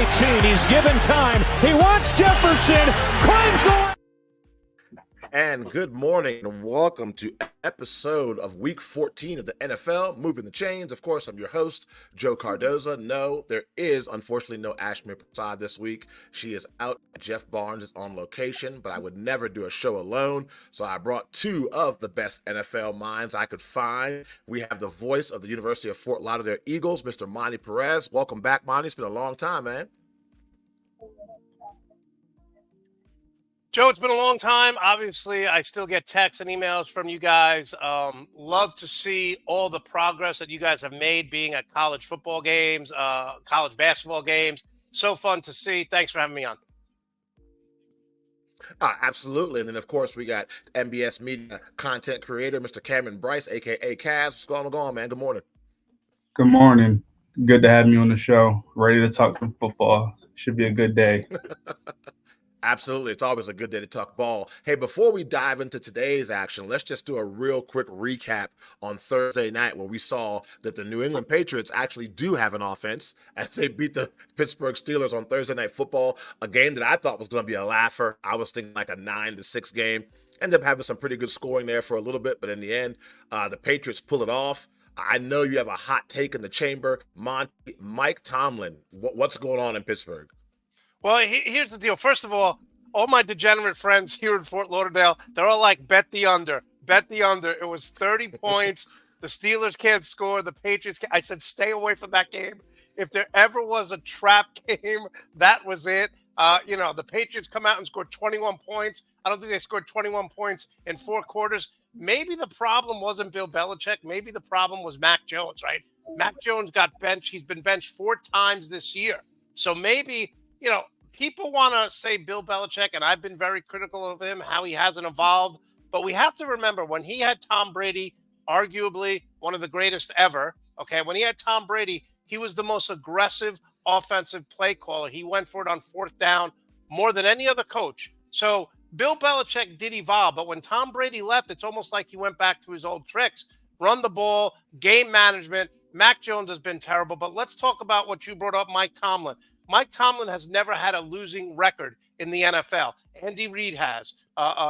18. He's given time. He wants Jefferson. Climbs away. And good morning and welcome to episode of week 14 of the NFL, Moving the Chains. Of course, I'm your host, Joe Cardoso. No, there is unfortunately no Ashmere Prasad this week. She is out. Jeff Barnes is on location, but I would never do a show alone. So I brought two of the best NFL minds I could find. We have the voice of the University of Fort Lauderdale Eagles, Mr. Monter Perez. Welcome back, Monty. It's been a long time, man. Joe, it's been a long time. Obviously, I still get texts and emails from you guys. Love to see all the progress that you guys have made being at college football games, college basketball games. So fun to see. Thanks for having me on. Absolutely. And then, of course, we got NBS Media content creator, Mr. Cameron Bryce, a.k.a. Cavs. What's going on, man? Good morning. Good morning. Good to have me on the show. Ready to talk some football. Should be a good day. Absolutely. It's always a good day to talk ball. Hey, before we dive into today's action, let's just do a real quick recap on Thursday night where we saw that the New England Patriots actually do have an offense as they beat the Pittsburgh Steelers on Thursday Night Football, a game that I thought was going to be a laugher. I was thinking like a 9-6 game. Ended up having some pretty good scoring there for a little bit, but in the end, the Patriots pull it off. I know you have a hot take in the chamber. Mike Tomlin, what's going on in Pittsburgh? Well, here's the deal. First of all my degenerate friends here in Fort Lauderdale, they're all like, bet the under. Bet the under. It was 30 points. The Steelers can't score. The Patriots can't. I said, stay away from that game. If there ever was a trap game, that was it. The Patriots come out and scored 21 points. I don't think they scored 21 points in 4 quarters. Maybe the problem wasn't Bill Belichick. Maybe the problem was Mac Jones, right? Mac Jones got benched. He's been benched 4 times this year. So maybe, people want to say Bill Belichick, and I've been very critical of him, how he hasn't evolved. But we have to remember when he had Tom Brady, arguably one of the greatest ever, okay, when he had Tom Brady, he was the most aggressive offensive play caller. He went for it on 4th down more than any other coach. So Bill Belichick did evolve, but when Tom Brady left, it's almost like he went back to his old tricks. Run the ball, game management. Mac Jones has been terrible. But let's talk about what you brought up, Mike Tomlin. Mike Tomlin has never had a losing record in the NFL. Andy Reid has.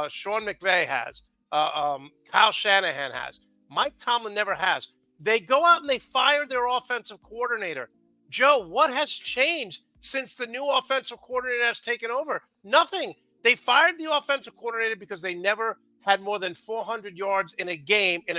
Sean McVay has. Kyle Shanahan has. Mike Tomlin never has. They go out and they fire their offensive coordinator. Joe, what has changed since the new offensive coordinator has taken over? Nothing. They fired the offensive coordinator because they never had more than 400 yards in a game in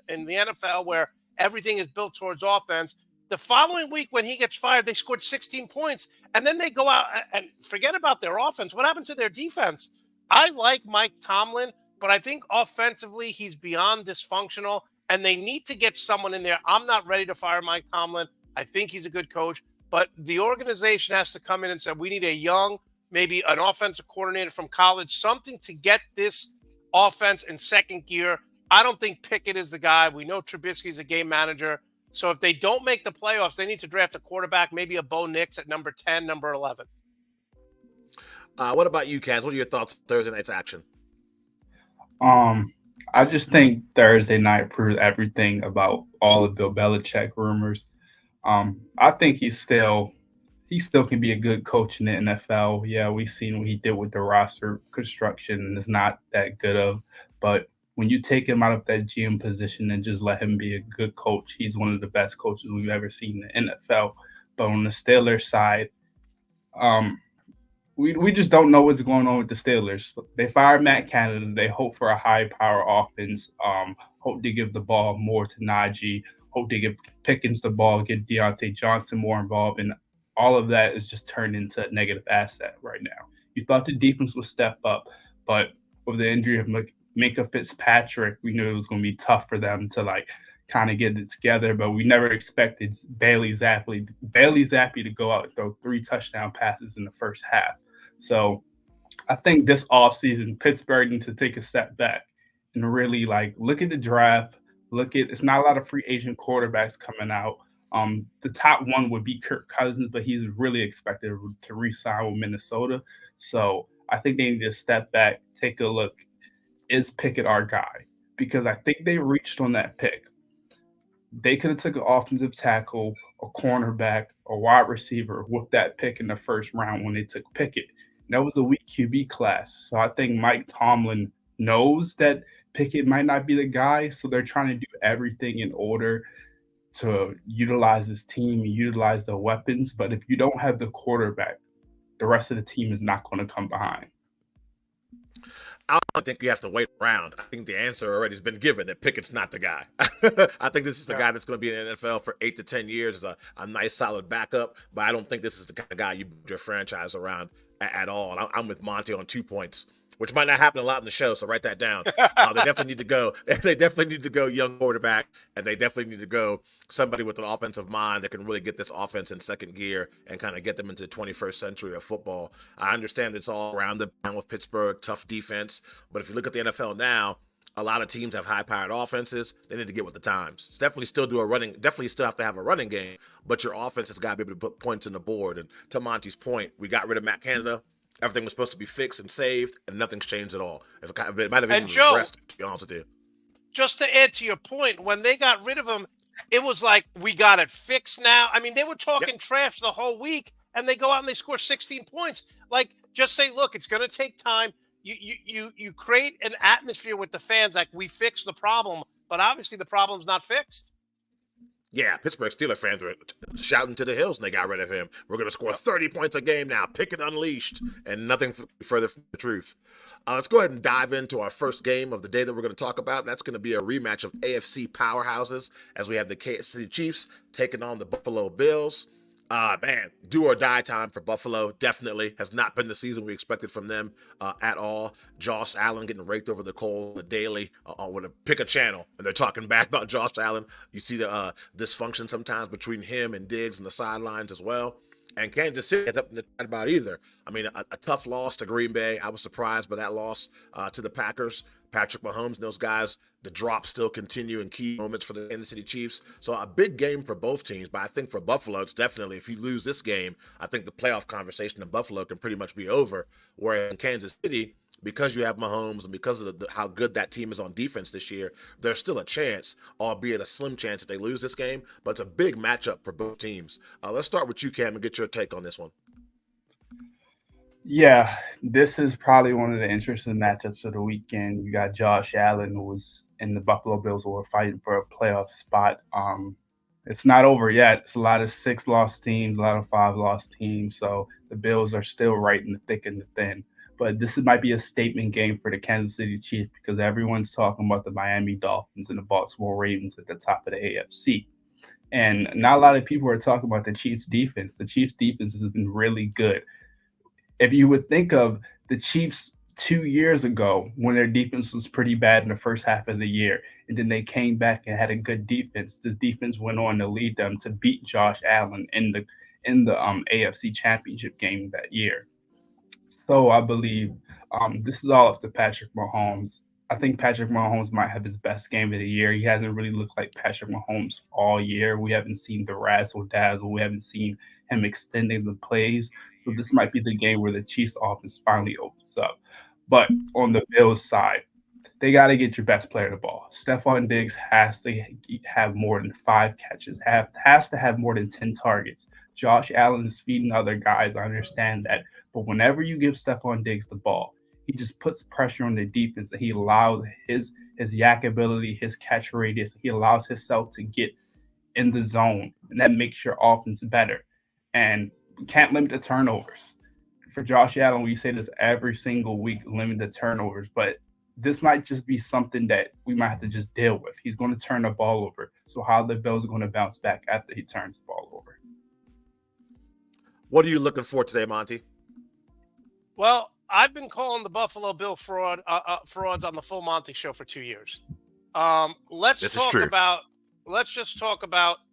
the NFL where everything is built towards offense. The following week when he gets fired, they scored 16 points. And then they go out and forget about their offense. What happened to their defense? I like Mike Tomlin, but I think offensively he's beyond dysfunctional, and they need to get someone in there. I'm not ready to fire Mike Tomlin. I think he's a good coach, but the organization has to come in and say, we need a young, maybe an offensive coordinator from college, something to get this offense in second gear. I don't think Pickett is the guy. We know Trubisky's a game manager. So if they don't make the playoffs, they need to draft a quarterback, maybe a Bo Nix at number 10, number 11. What about you, Kaz? What are your thoughts on Thursday night's action? I just think Thursday night proves everything about all of Bill Belichick rumors. I think he still can be a good coach in the NFL. Yeah, we've seen what he did with the roster construction, and it's not that good of, but when you take him out of that GM position and just let him be a good coach, he's one of the best coaches we've ever seen in the NFL. But on the Steelers side, we just don't know what's going on with the Steelers. They fired Matt Canada. They hope for a high-power offense, hope to give the ball more to Najee, hope to give Pickens the ball, get Deontay Johnson more involved, and all of that is just turned into a negative asset right now. You thought the defense would step up, but with the injury of Minka Fitzpatrick, we knew it was going to be tough for them to kind of get it together, but we never expected Bailey Zappi to go out and throw 3 touchdown passes in the first half. So I think this offseason, Pittsburgh needs to take a step back and really look at the draft. It's not a lot of free agent quarterbacks coming out. The top one would be Kirk Cousins, but he's really expected to re-sign with Minnesota. So I think they need to step back, take a look. Is Pickett our guy? Because I think they reached on that pick. They could have took an offensive tackle, a cornerback, a wide receiver with that pick in the first round when they took Pickett. And that was a weak QB class. So I think Mike Tomlin knows that Pickett might not be the guy. So they're trying to do everything in order to utilize his team and utilize the weapons. But if you don't have the quarterback, the rest of the team is not going to come behind. I don't think you have to wait around. I think the answer already has been given that Pickett's not the guy. I think this is the guy that's going to be in the NFL for 8 to 10 years as a nice, solid backup, but I don't think this is the kind of guy you build your franchise around at all. And I'm with Monty on 2 points, which might not happen a lot in the show, so write that down. They definitely need to go. They definitely need to go young quarterback, and they definitely need to go somebody with an offensive mind that can really get this offense in second gear and kind of get them into the 21st century of football. I understand it's all around the pound with Pittsburgh, tough defense, but if you look at the NFL now, a lot of teams have high-powered offenses. They need to get with the times. It's definitely still have to have a running game, but your offense has got to be able to put points on the board. And to Monty's point, we got rid of Matt Canada. Everything was supposed to be fixed and saved, and nothing's changed at all. It might have even regressed, to be honest with you. Just to add to your point, when they got rid of him, it was like, we got it fixed now. I mean, they were talking trash the whole week, and they go out and they score 16 points. Like, just say, look, it's going to take time. You create an atmosphere with the fans like, we fixed the problem, but obviously the problem's not fixed. Yeah, Pittsburgh Steelers fans were shouting to the hills when they got rid of him. We're going to score 30 points a game now. Pickett unleashed, and nothing further from the truth. Let's go ahead and dive into our first game of the day that we're going to talk about. And that's going to be a rematch of AFC powerhouses as we have the Kansas City Chiefs taking on the Buffalo Bills. Man, do or die time for Buffalo. Definitely has not been the season we expected from them at all. Josh Allen getting raked over the coal on the daily pick a channel, and they're talking bad about Josh Allen. You see the dysfunction sometimes between him and Diggs and the sidelines as well. And Kansas City has nothing to chat about either. I mean, a tough loss to Green Bay. I was surprised by that loss to the Packers. Patrick Mahomes and those guys, the drops still continue in key moments for the Kansas City Chiefs. So a big game for both teams, but I think for Buffalo, it's definitely, if you lose this game, I think the playoff conversation in Buffalo can pretty much be over. Whereas in Kansas City, because you have Mahomes and because of how good that team is on defense this year, there's still a chance, albeit a slim chance that they lose this game, but it's a big matchup for both teams. Let's start with you, Cam, and get your take on this one. Yeah, this is probably one of the interesting matchups of the weekend. You got Josh Allen, who was in the Buffalo Bills, who were fighting for a playoff spot. It's not over yet. It's a lot of 6-loss teams, a lot of 5-loss teams. So the Bills are still right in the thick and the thin. But this might be a statement game for the Kansas City Chiefs because everyone's talking about the Miami Dolphins and the Baltimore Ravens at the top of the AFC. And not a lot of people are talking about the Chiefs' defense. The Chiefs' defense has been really good. If you would think of the Chiefs 2 years ago when their defense was pretty bad in the first half of the year, and then they came back and had a good defense, this defense went on to lead them to beat Josh Allen in the AFC Championship game that year. So I believe this is all up to Patrick Mahomes. I think Patrick Mahomes might have his best game of the year. He hasn't really looked like Patrick Mahomes all year. We haven't seen the razzle-dazzle. We haven't seen him extending the plays. So this might be the game where the Chiefs offense finally opens up. But on the Bills side, they got to get your best player the ball. Stephon Diggs has to have more than 5 catches, has to have more than 10 targets. Josh Allen is feeding other guys. I understand that. But whenever you give Stephon Diggs the ball, he just puts pressure on the defense, and he allows his yak ability, his catch radius. He allows himself to get in the zone, and that makes your offense better. And we can't limit the turnovers. For Josh Allen, we say this every single week, limit the turnovers, but this might just be something that we might have to just deal with. He's going to turn the ball over. So how the Bills are going to bounce back after he turns the ball over? What are you looking for today, Monty? Well, I've been calling the Buffalo Bill frauds on the Full Monty Show for 2 years. Let's just talk about,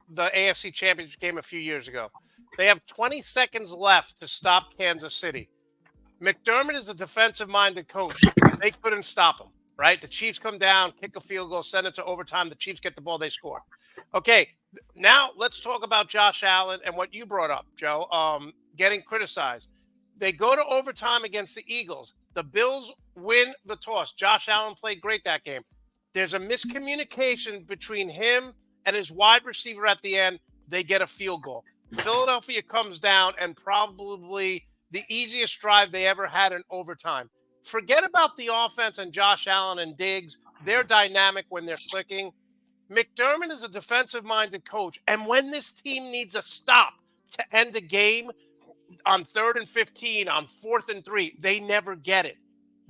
the AFC Championship game a few years ago. They have 20 seconds left to stop Kansas City. McDermott is a defensive-minded coach. They couldn't stop him, right? The Chiefs come down, kick a field goal, send it to overtime. The Chiefs get the ball, they score. Okay, now let's talk about Josh Allen and what you brought up, Joe, getting criticized. They go to overtime against the Eagles. The Bills win the toss. Josh Allen played great that game. There's a miscommunication between him and his wide receiver at the end. They get a field goal. Philadelphia comes down and probably the easiest drive they ever had in overtime. Forget about the offense and Josh Allen and Diggs. They're dynamic when they're clicking. McDermott is a defensive-minded coach, and when this team needs a stop to end a game on 3rd and 15, on 4th and 3, they never get it.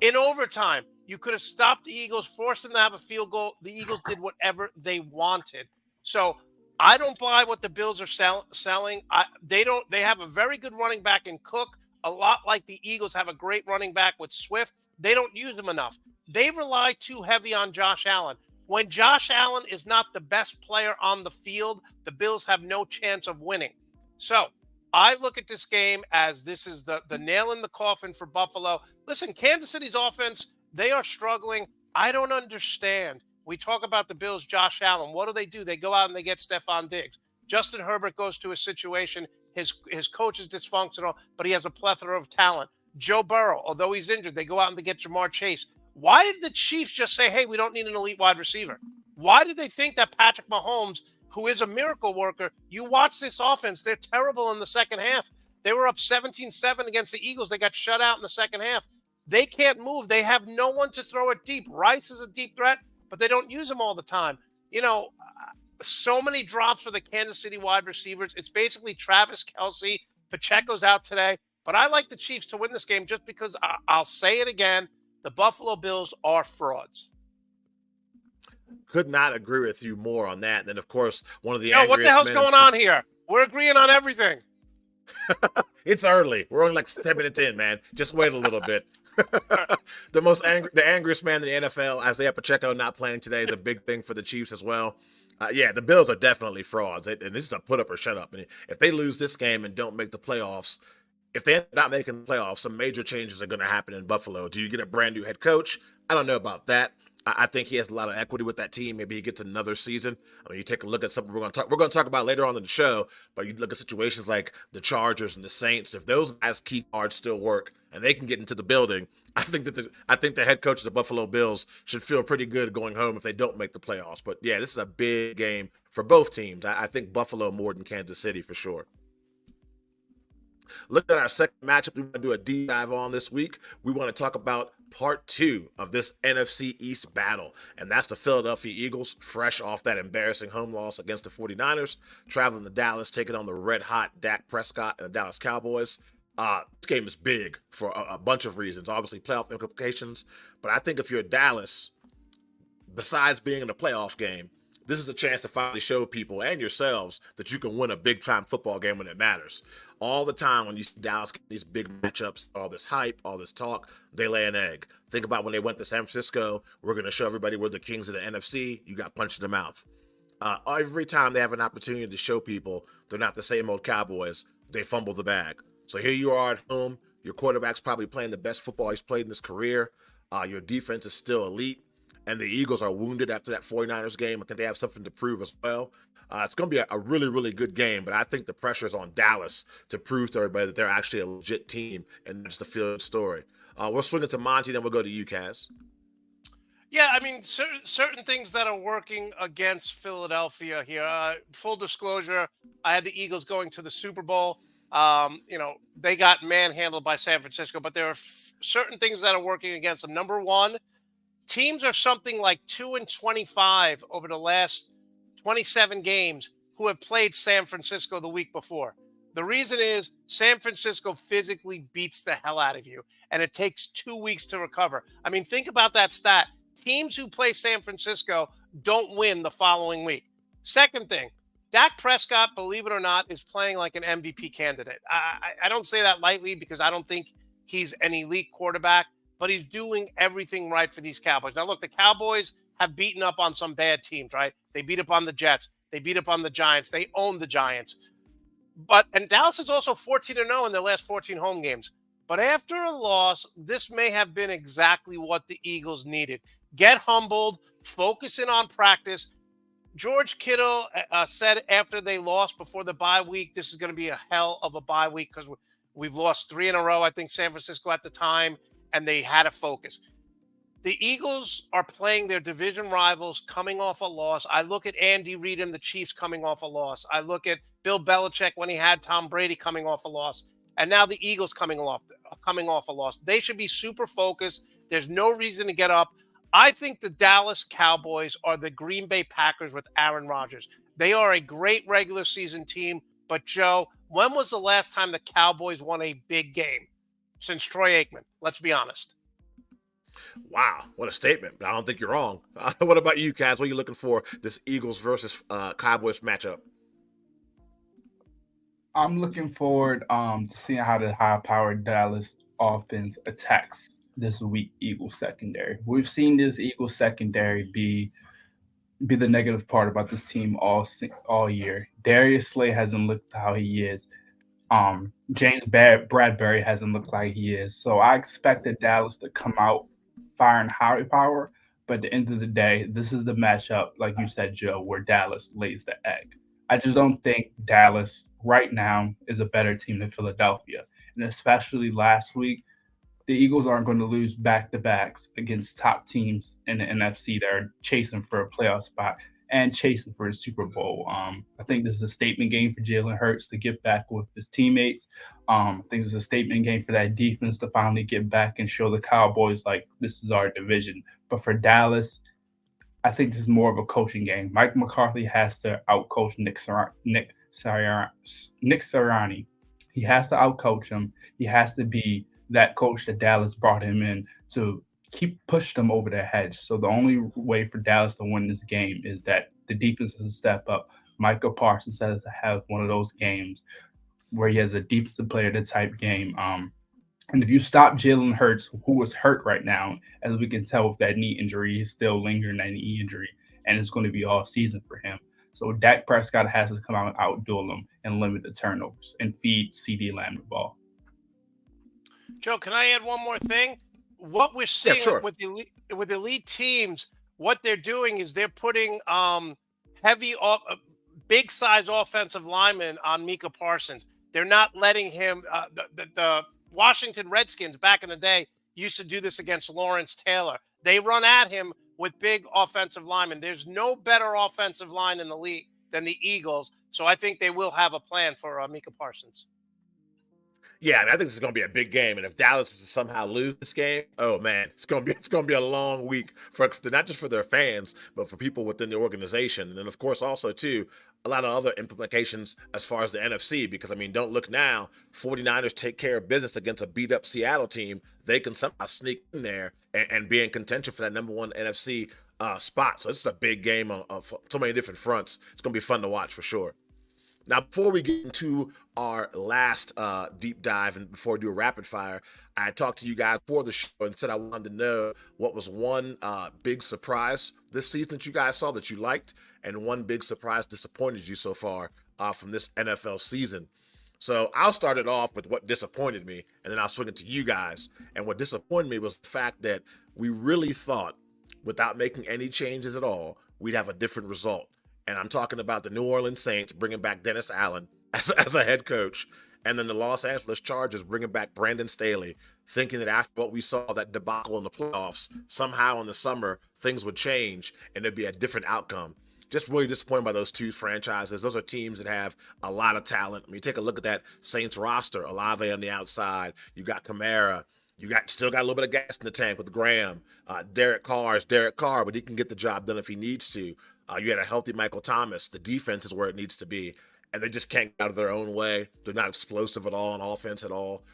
In overtime, you could have stopped the Eagles, forced them to have a field goal. The Eagles did whatever they wanted. So I don't buy what the Bills are selling. They have a very good running back in Cook, a lot like the Eagles have a great running back with Swift. They don't use them enough. They rely too heavy on Josh Allen. When Josh Allen is not the best player on the field, the Bills have no chance of winning. So I look at this game as this is the nail in the coffin for Buffalo. Listen, Kansas City's offense, they are struggling. I don't understand. We talk about the Bills, Josh Allen. What do? They go out and they get Stephon Diggs. Justin Herbert goes to a situation. His coach is dysfunctional, but he has a plethora of talent. Joe Burrow, although he's injured, they go out and they get Jamar Chase. Why did the Chiefs just say, hey, we don't need an elite wide receiver? Why did they think that Patrick Mahomes, who is a miracle worker, you watch this offense, they're terrible in the second half. They were up 17-7 against the Eagles. They got shut out in the second half. They can't move. They have no one to throw it deep. Rice is a deep threat, but they don't use him all the time. So many drops for the Kansas City wide receivers. It's basically Travis Kelce. Pacheco's out today. But I like the Chiefs to win this game just because I'll say it again. The Buffalo Bills are frauds. Could not agree with you more on that. And then, of course, one of the Joe, what the hell's going on here? We're agreeing on everything. It's early. We're only like 10 minutes in, man. Just wait a little bit. The angriest man in the NFL, Isaiah Pacheco, not playing today is a big thing for the Chiefs as well. The Bills are definitely frauds, and this is a put up or shut up. And if they lose this game and don't make the playoffs, if they end up not making the playoffs, some major changes are going to happen in Buffalo. Do you get a brand new head coach? I don't know about that. I think he has a lot of equity with that team. Maybe he gets another season. I mean, you take a look at something we're going to talk about later on in the show, but you look at situations like the Chargers and the Saints. If those guys' key cards still work and they can get into the building, I think the head coach of the Buffalo Bills should feel pretty good going home if they don't make the playoffs. But yeah, this is a big game for both teams. I think Buffalo more than Kansas City for sure. Look at our second matchup we want to do a deep dive on this week. We want to talk about part 2 of this NFC East battle, and that's the Philadelphia Eagles, fresh off that embarrassing home loss against the 49ers, traveling to Dallas, taking on the red-hot Dak Prescott and the Dallas Cowboys. This game is big for a bunch of reasons, obviously playoff implications, but I think if you're Dallas, besides being in a playoff game, this is a chance to finally show people and yourselves that you can win a big-time football game when it matters. All the time when you see Dallas get these big matchups, all this hype, all this talk, they lay an egg. Think about when they went to San Francisco. We're going to show everybody we're the kings of the NFC. You got punched in the mouth. Every time they have an opportunity to show people they're not the same old Cowboys, they fumble the bag. So here you are at home. Your quarterback's probably playing the best football he's played in his career. Your defense is still elite. And the Eagles are wounded after that 49ers game. I think they have something to prove as well. It's going to be a really, really good game, but I think the pressure is on Dallas to prove to everybody that they're actually a legit team and just a field story. We'll swing it to Monty, then we'll go to you, Kaz. Yeah, I mean, certain things that are working against Philadelphia here. Full disclosure, I had the Eagles going to the Super Bowl. They got manhandled by San Francisco, but there are certain things that are working against them. Number one, teams are something like 2-25 over the last 27 games who have played San Francisco the week before. The reason is San Francisco physically beats the hell out of you, and it takes 2 weeks to recover. I mean, think about that stat. Teams who play San Francisco don't win the following week. Second thing, Dak Prescott, believe it or not, is playing like an MVP candidate. I don't say that lightly because I don't think he's an elite quarterback, but he's doing everything right for these Cowboys. Now, look, the Cowboys have beaten up on some bad teams, right? They beat up on the Jets. They beat up on the Giants. They own the Giants. And Dallas is also 14-0 in their last 14 home games. But after a loss, this may have been exactly what the Eagles needed. Get humbled, focus in on practice. George Kittle said after they lost before the bye week, this is going to be a hell of a bye week because we've lost 3 in a row, I think San Francisco at the time, and they had to focus. The Eagles are playing their division rivals coming off a loss. I look at Andy Reid and the Chiefs coming off a loss. I look at Bill Belichick when he had Tom Brady coming off a loss. And now the Eagles coming off a loss. They should be super focused. There's no reason to get up. I think the Dallas Cowboys are the Green Bay Packers with Aaron Rodgers. They are a great regular season team. But, Joe, when was the last time the Cowboys won a big game? Since Troy Aikman. Let's be honest. Wow, what a statement. But I don't think you're wrong. What about you, Kaz? What are you looking for this Eagles versus Cowboys matchup? I'm looking forward to seeing how the high-powered Dallas offense attacks this weak Eagles secondary. We've seen this Eagles secondary be the negative part about this team all year. Darius Slay hasn't looked how he is. James Bradbury hasn't looked like he is. So I expected Dallas to come out firing high power, but at the end of the day, this is the matchup, like you said, Joe, where Dallas lays the egg. I just don't think Dallas right now is a better team than Philadelphia. And especially last week, the Eagles aren't going to lose back-to-backs against top teams in the NFC that are chasing for a playoff spot and chasing for a Super Bowl. I think this is a statement game for Jalen Hurts to get back with his teammates. I think it's a statement game for that defense to finally get back and show the Cowboys, like, this is our division. But for Dallas, I think this is more of a coaching game. Mike McCarthy has to outcoach Nick Sirianni. He has to outcoach him. He has to be that coach that Dallas brought him in to keep push them over their hedge. So the only way for Dallas to win this game is that the defense has to step up. Micah Parsons has to have one of those games where he has a defensive player type game. And if you stop Jalen Hurts, who is hurt right now, as we can tell with that knee injury, he's still lingering that knee injury, and it's going to be all season for him. So Dak Prescott has to come out and outduel him and limit the turnovers and feed CeeDee Lamb the ball. Joe, can I add one more thing? What we're seeing with elite teams, what they're doing is they're putting big size offensive linemen on Micah Parsons. They're not letting him. The Washington Redskins back in the day used to do this against Lawrence Taylor. They run at him with big offensive linemen. There's no better offensive line in the league than the Eagles. So I think they will have a plan for Micah Parsons. Yeah, and I think this is going to be a big game. And if Dallas was to somehow lose this game, oh man, it's going to be a long week for not just for their fans, but for people within the organization. And then, of course, also too, a lot of other implications as far as the NFC. Because I mean, don't look now. 49ers take care of business against a beat up Seattle team. They can somehow sneak in there and be in contention for that number one NFC spot. So this is a big game on so many different fronts. It's going to be fun to watch for sure. Now, before we get into our last deep dive and before we do a rapid fire, I talked to you guys before the show and said I wanted to know what was one big surprise this season that you guys saw that you liked and one big surprise disappointed you so far from this NFL season. So I'll start it off with what disappointed me, and then I'll swing it to you guys. And what disappointed me was the fact that we really thought, without making any changes at all, we'd have a different result. And I'm talking about the New Orleans Saints bringing back Dennis Allen as a head coach, and then the Los Angeles Chargers bringing back Brandon Staley, thinking that after what we saw, that debacle in the playoffs, somehow in the summer, things would change and there'd be a different outcome. Just really disappointed by those two franchises. Those are teams that have a lot of talent. I mean, take a look at that Saints roster. Olave on the outside. You got Kamara. You still got a little bit of gas in the tank with Graham. Derek Carr is Derek Carr, but he can get the job done if he needs to. You had a healthy Michael Thomas. The defense is where it needs to be, and they just can't get out of their own way. They're not explosive at all on offense at all.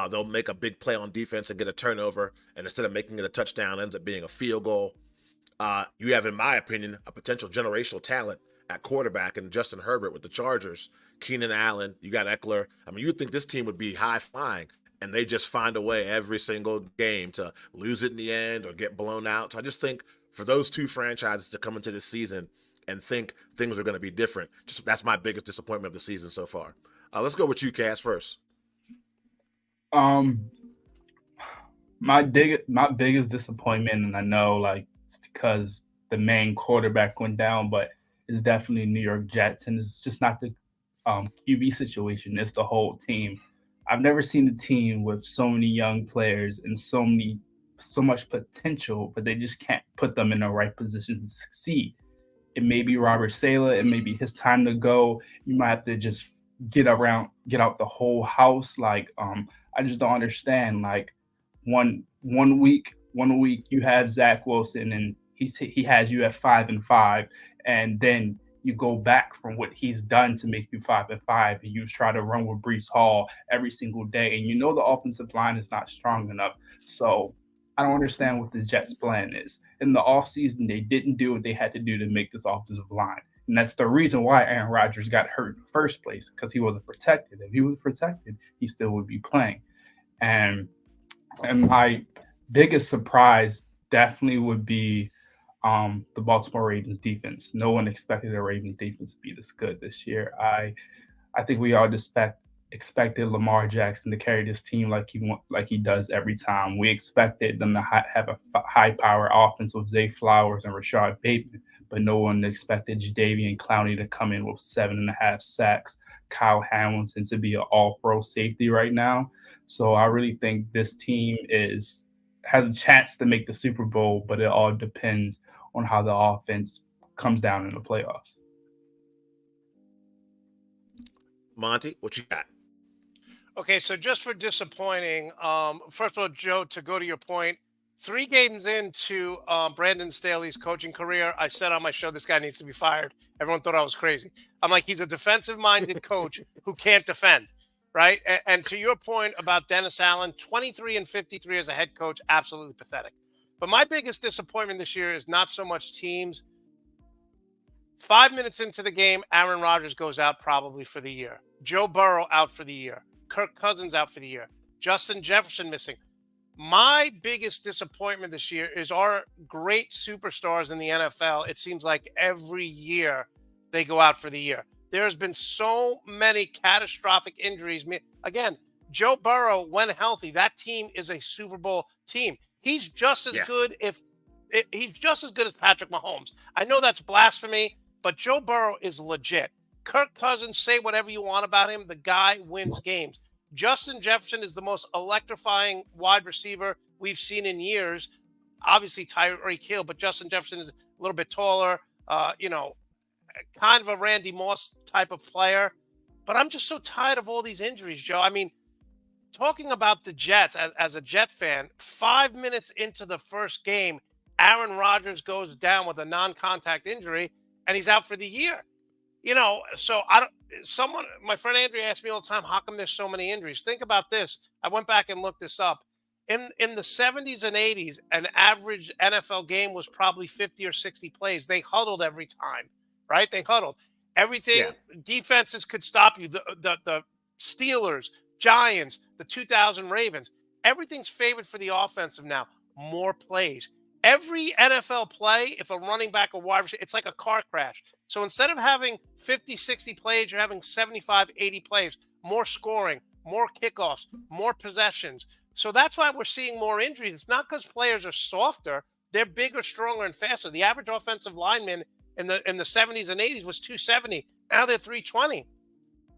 They'll make a big play on defense and get a turnover, and instead of making it a touchdown, it ends up being a field goal. You have, in my opinion, a potential generational talent at quarterback in Justin Herbert with the Chargers. Keenan Allen, you got Eckler. I mean, you'd think this team would be high-flying, and they just find a way every single game to lose it in the end or get blown out. So I just think for those two franchises to come into this season and think things are going to be different, that's my biggest disappointment of the season so far. Let's go with you, Cass, first. My biggest disappointment, and I know it's because the main quarterback went down, but it's definitely New York Jets, and it's just not the QB situation. It's the whole team. I've never seen a team with so many young players and so many so much potential, but they just can't put them in the right position to succeed. It may be Robert Saleh. It may be his time to go. You might have to just get out the whole house. I just don't understand. Like one week you have Zach Wilson and he has you at 5-5, and then you go back from what he's done to make you 5-5, and you try to run with Breece Hall every single day, and you know the offensive line is not strong enough. So I don't understand what the Jets' plan is. In the offseason, they didn't do what they had to do to make this offensive line. And that's the reason why Aaron Rodgers got hurt in the first place, because he wasn't protected. If he was protected, he still would be playing. And my biggest surprise definitely would be the Baltimore Ravens defense. No one expected the Ravens defense to be this good this year. I think we all expected Lamar Jackson to carry this team like he does every time. We expected them to have a high-power offense with Zay Flowers and Rashad Bateman, but no one expected Jadeveon Clowney to come in with 7.5 sacks, Kyle Hamilton to be an all-pro safety right now. So I really think this team has a chance to make the Super Bowl, but it all depends on how the offense comes down in the playoffs. Monty, what you got? Okay, so just for disappointing, first of all, Joe, to go to your point, 3 games into Brandon Staley's coaching career, I said on my show, this guy needs to be fired. Everyone thought I was crazy. I'm like, he's a defensive-minded coach who can't defend, right? And to your point about Dennis Allen, 23-53 as a head coach, absolutely pathetic. But my biggest disappointment this year is not so much teams. 5 minutes into the game, Aaron Rodgers goes out probably for the year. Joe Burrow out for the year. Kirk Cousins out for the year. Justin Jefferson missing. My biggest disappointment this year is our great superstars in the NFL. It seems like every year they go out for the year. There's been so many catastrophic injuries. Again, Joe Burrow, when healthy, that team is a Super Bowl team. He's just as good he's just as good as Patrick Mahomes. I know that's blasphemy, but Joe Burrow is legit. Kirk Cousins, say whatever you want about him. The guy wins games. Justin Jefferson is the most electrifying wide receiver we've seen in years. Obviously, Tyreek Hill, but Justin Jefferson is a little bit taller, kind of a Randy Moss type of player. But I'm just so tired of all these injuries, Joe. I mean, talking about the Jets, as a Jet fan, 5 minutes into the first game, Aaron Rodgers goes down with a non-contact injury, and he's out for the year. So my friend Andrea asked me all the time, how come there's so many injuries? Think about this. I went back and looked this up. In the 70s and 80s, an average NFL game was probably 50 or 60 plays. They huddled every time, right? They huddled. Everything, defenses could stop you. The Steelers, Giants, the 2000 Ravens, everything's favored for the offensive now. More plays. Every NFL play, if a running back or wide receiver, it's like a car crash. So instead of having 50, 60 plays, you're having 75, 80 plays, more scoring, more kickoffs, more possessions. So that's why we're seeing more injuries. It's not because players are softer. They're bigger, stronger, and faster. The average offensive lineman in the 70s and 80s was 270. Now they're 320.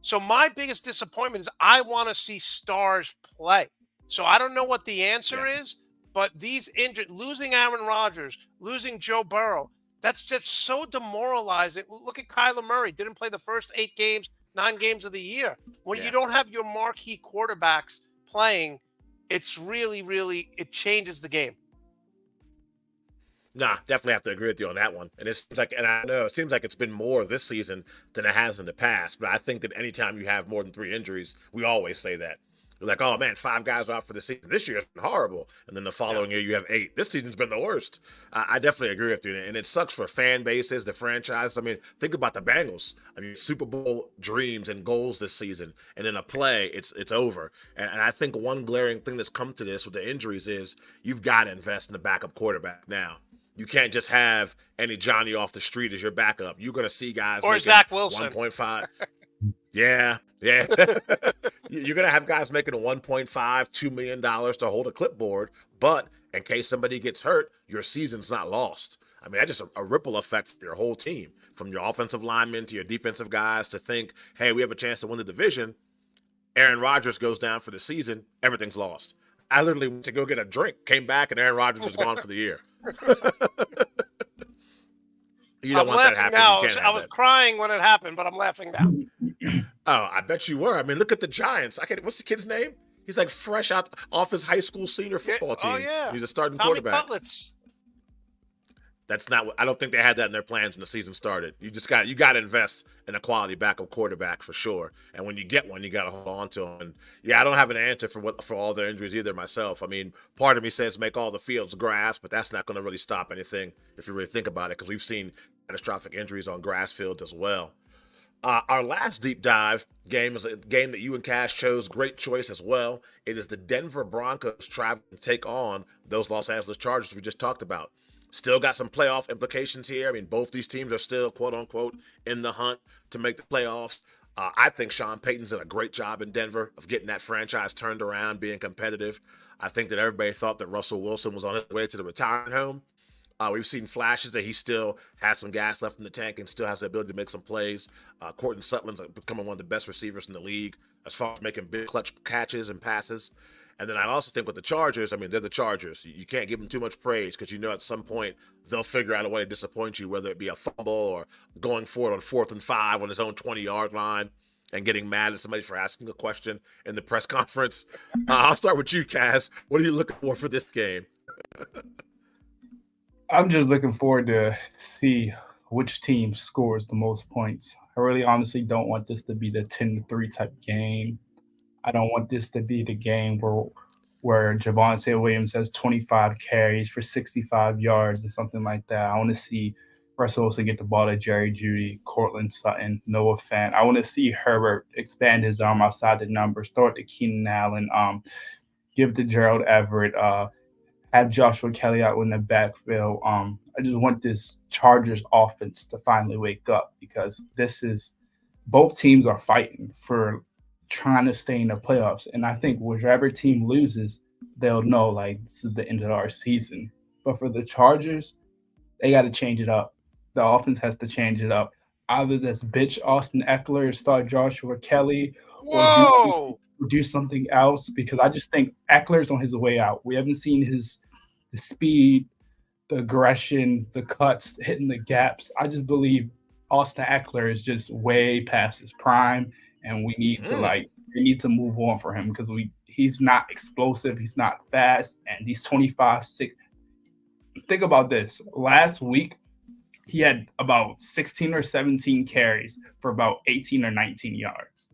So my biggest disappointment is I want to see stars play. So I don't know what the answer is. But these injured, losing Aaron Rodgers, losing Joe Burrow, that's just so demoralizing. Look at Kyler Murray. Didn't play the first 9 games of the year. When you don't have your marquee quarterbacks playing, it's really, really, it changes the game. Nah, definitely have to agree with you on that one. And it seems like, and I know it seems like it's been more this season than it has in the past. But I think that anytime you have more than 3 injuries, we always say that. You're like, oh man, 5 guys are out for the season. This year has been horrible. And then the following year you have 8. This season's been the worst. I definitely agree with you. And it sucks for fan bases, the franchise. I mean, think about the Bengals. I mean, Super Bowl dreams and goals this season. And in a play, it's over. And I think one glaring thing that's come to this with the injuries is you've got to invest in the backup quarterback now. You can't just have any Johnny off the street as your backup. You're going to see guys or Zach Wilson 1.5. Yeah. You're going to have guys making $1.5, $2 million to hold a clipboard, but in case somebody gets hurt, your season's not lost. I mean, that's just a ripple effect for your whole team, from your offensive linemen to your defensive guys to think, hey, we have a chance to win the division. Aaron Rodgers goes down for the season, everything's lost. I literally went to go get a drink, came back, and Aaron Rodgers was gone for the year. You don't I'm want that laughing happening. now. You can't I have was that. crying when it happened, but I'm laughing now. Oh, I bet you were. I mean, look at the Giants. What's the kid's name? He's like fresh out off his high school senior football team. Oh, yeah. He's a starting Tommy quarterback. Cutlets. That's not what I don't think they had that in their plans when the season started. You got to invest in a quality backup quarterback for sure. And when you get one, you got to hold on to him. And yeah, I don't have an answer for all their injuries either myself. I mean, part of me says make all the fields grass, but that's not going to really stop anything if you really think about it, because we've seen catastrophic injuries on grass fields as well. Our last deep dive game is a game that you and Cash chose. Great choice as well. It is the Denver Broncos traveling to take on those Los Angeles Chargers we just talked about. Still got some playoff implications here. I mean, both these teams are still, quote unquote, in the hunt to make the playoffs. I think Sean Payton's done a great job in Denver of getting that franchise turned around, being competitive. I think that everybody thought that Russell Wilson was on his way to the retirement home. We've seen flashes that he still has some gas left in the tank and still has the ability to make some plays. Courtland Sutton's becoming one of the best receivers in the league as far as making big clutch catches and passes. And then I also think with the Chargers, I mean, they're the Chargers. You can't give them too much praise because you know at some point they'll figure out a way to disappoint you, whether it be a fumble or going for it on 4th and 5 on his own 20-yard line and getting mad at somebody for asking a question in the press conference. I'll start with you, Cass. What are you looking for this game? I'm just looking forward to see which team scores the most points. I really honestly don't want this to be the 10-3 type game. I don't want this to be the game where Javonte Williams has 25 carries for 65 yards or something like that. I want to see Russell Wilson get the ball to Jerry Jeudy, Courtland Sutton, Noah Fant. I want to see Herbert expand his arm outside the numbers, throw it to Keenan Allen, give to Gerald Everett, have Joshua Kelly out in the backfield. I just want this Chargers offense to finally wake up, because both teams are fighting for trying to stay in the playoffs. And I think whichever team loses, they'll know like this is the end of our season. But for the Chargers, they got to change it up. The offense has to change it up. Either this bitch Austin Eckler start Joshua Kelly or do something else, because I just think Eckler's on his way out. We haven't seen the speed, the aggression, the cuts, hitting the gaps. I just believe Austin Eckler is just way past his prime, and we need to move on for him, because he's not explosive, he's not fast, and these 25-6. Think about this. Last week, he had about 16 or 17 carries for about 18 or 19 yards.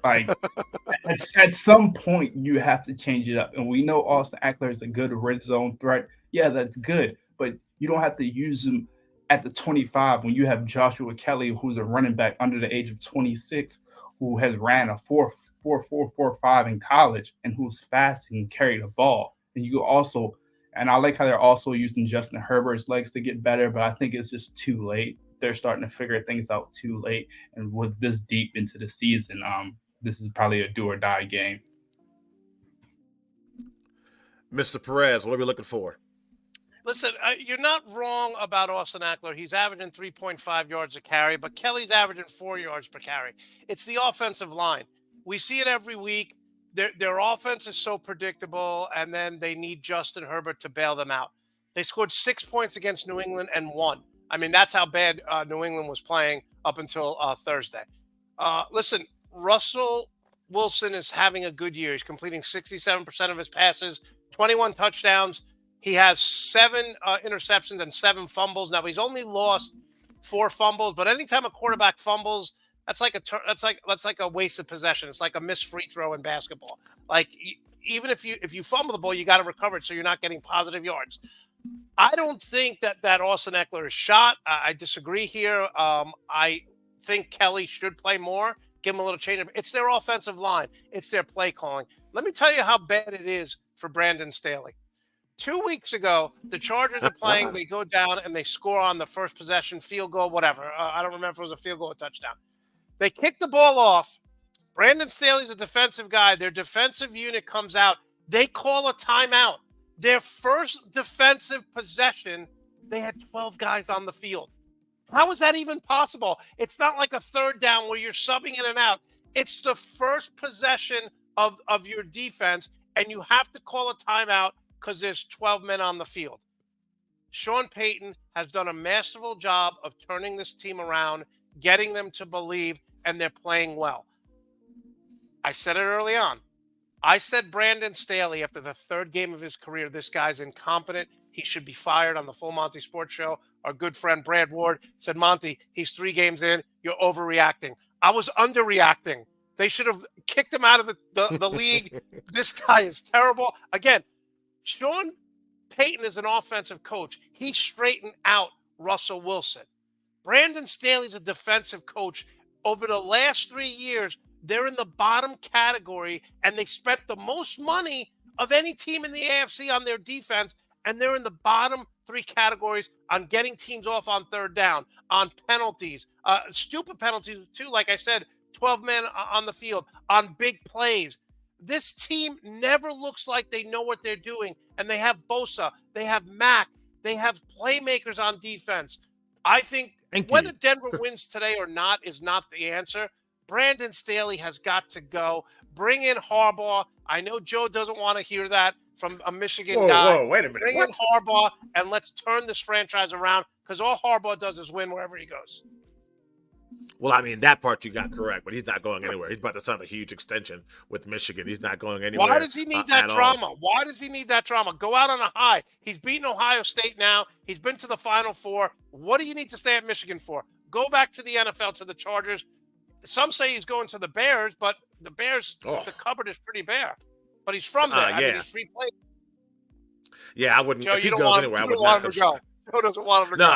Like, at some point, you have to change it up. And we know Austin Eckler is a good red zone threat. Yeah, that's good. But you don't have to use him at the 25 when you have Joshua Kelly, who's a running back under the age of 26, who has ran a 4.45 in college and who's fast and can carry the ball. And you also, and I like how they're also using Justin Herbert's legs to get better, but I think it's just too late. They're starting to figure things out too late. And with this deep into the season, this is probably a do or die game. Mr. Perez, what are we looking for? Listen, you're not wrong about Austin Eckler. He's averaging 3.5 yards a carry, but Kelly's averaging 4 yards per carry. It's the offensive line. We see it every week. Their offense is so predictable, and then they need Justin Herbert to bail them out. They scored 6 points against New England and won. I mean, that's how bad New England was playing up until Thursday. Listen, Russell Wilson is having a good year. He's completing 67% of his passes, 21 touchdowns. He has 7 interceptions and 7 fumbles. Now, he's only lost 4 fumbles, but anytime a quarterback fumbles, that's like a wasted possession. It's like a missed free throw in basketball. Like, even if you fumble the ball, you got to recover it so you're not getting positive yards. I don't think that Austin Eckler is shot. I disagree here. I think Kelly should play more. Give him a little change. It's their offensive line. It's their play calling. Let me tell you how bad it is for Brandon Staley. 2 weeks ago, the Chargers are playing. They go down and they score on the first possession, field goal, whatever. I don't remember if it was a field goal or touchdown. They kick the ball off. Brandon Staley's a defensive guy. Their defensive unit comes out. They call a timeout. Their first defensive possession, they had 12 guys on the field. How is that even possible? It's not like a third down where you're subbing in and out. It's the first possession of your defense, and you have to call a timeout because there's 12 men on the field. Sean Payton has done a masterful job of turning this team around, getting them to believe, and they're playing well. I said it early on. I said Brandon Staley, after the third game of his career, this guy's incompetent. He should be fired on the Full Monty Sports Show. Our good friend Brad Ward said, Monty, he's 3 games in. You're overreacting. I was underreacting. They should have kicked him out of the league. This guy is terrible. Again, Sean Payton is an offensive coach. He straightened out Russell Wilson. Brandon Staley's a defensive coach. Over the last 3 years, they're in the bottom category, and they spent the most money of any team in the AFC on their defense, and they're in the bottom 3 categories on getting teams off on third down, on penalties, stupid penalties too, like I said, 12 men on the field, on big plays. This team never looks like they know what they're doing, and they have Bosa, they have Mack, they have playmakers on defense. I think whether Denver wins today or not is not the answer. Brandon Staley has got to go. Bring in Harbaugh. I know Joe doesn't want to hear that from a Michigan guy. Whoa, wait a minute. Bring in Harbaugh, and let's turn this franchise around, because all Harbaugh does is win wherever he goes. Well, I mean, that part you got correct, but he's not going anywhere. He's about to sign a huge extension with Michigan. He's not going anywhere. Why does he need that drama? Why does he need that drama? Go out on a high. He's beaten Ohio State now. He's been to the Final Four. What do you need to stay at Michigan for? Go back to the NFL, to the Chargers. Some say he's going to the Bears, but the Bears, the cupboard is pretty bare. But he's from there. I mean, he's free play. Yeah, I wouldn't. Joe, if he goes anywhere, I would not go. Joe doesn't want him to go. No,